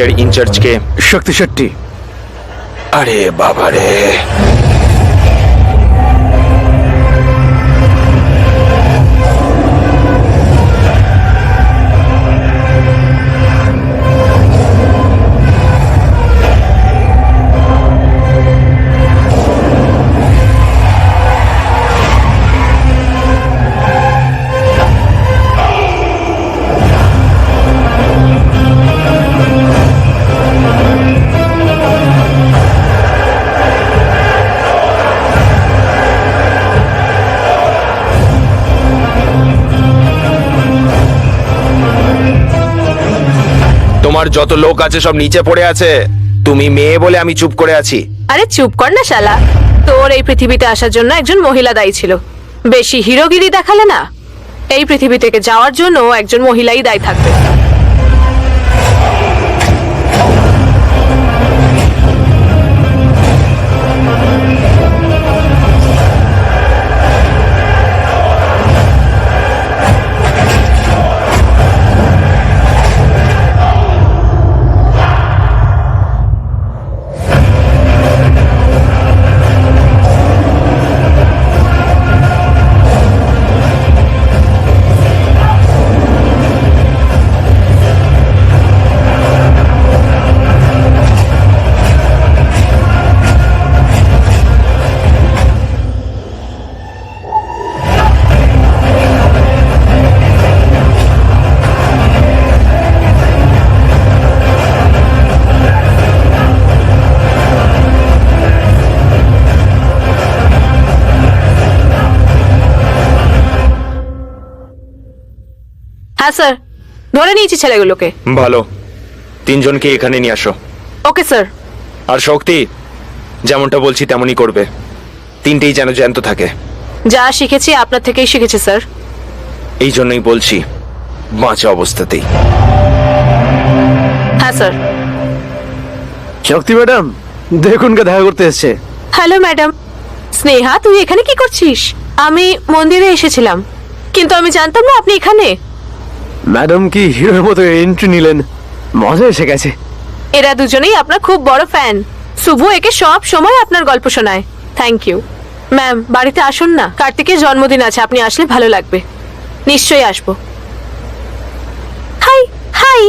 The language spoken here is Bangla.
এরিয়ার ইনচার্জকে। শক্তি শেট্টি। আরে বাবারে, তোমার যত লোক আছে সব নিচে পড়ে আছে। তুমি মেয়ে বলে আমি চুপ করে আছি। আরে চুপ কর না শালা, তোর এই পৃথিবীতে আসার জন্য একজন মহিলা দায়ী ছিল। বেশি হিরোগিরি দেখালে না, এই পৃথিবী থেকে যাওয়ার জন্য একজন মহিলাই দায়ী থাকবে। হ্যাঁ স্যার, ধরে নিয়েছি ছেলেগুলোকে। ভালো, তিনজনকে এখানে নিয়ে আসো। Okay sir. আর শক্তি, যেমনটা বলছি তেমনই করবে। তিনটেই যেন জ্যান্ত থাকে। যা শিখেছি আপনার থেকেই শিখেছি স্যার। এই জন্যই বলছি, বাঁচা অবস্থাতেই। হ্যাঁ স্যার। শক্তি ম্যাডাম, দেখুন কে দেখা করতে এসছে। Hello madam. স্নেহা, তুই এখানে কি করছিস? আমি মন্দিরে এসেছিলাম, কিন্তু আমি জানতাম না আপনি এখানে। ম্যাডাম কি হিরোর মতো এন্ট্রি নিলেন, মজা এসে গেছে। এরা দুজনেই আপনার খুব বড় ফ্যান। শুভ একে সব সময় আপনার গল্প শোনায়। Thank you ma'am. বাড়িতে আসুন না, কার্তিকের জন্মদিন আছে, আপনি আসলে ভালো লাগবে। নিশ্চয়ই আসবো। High high.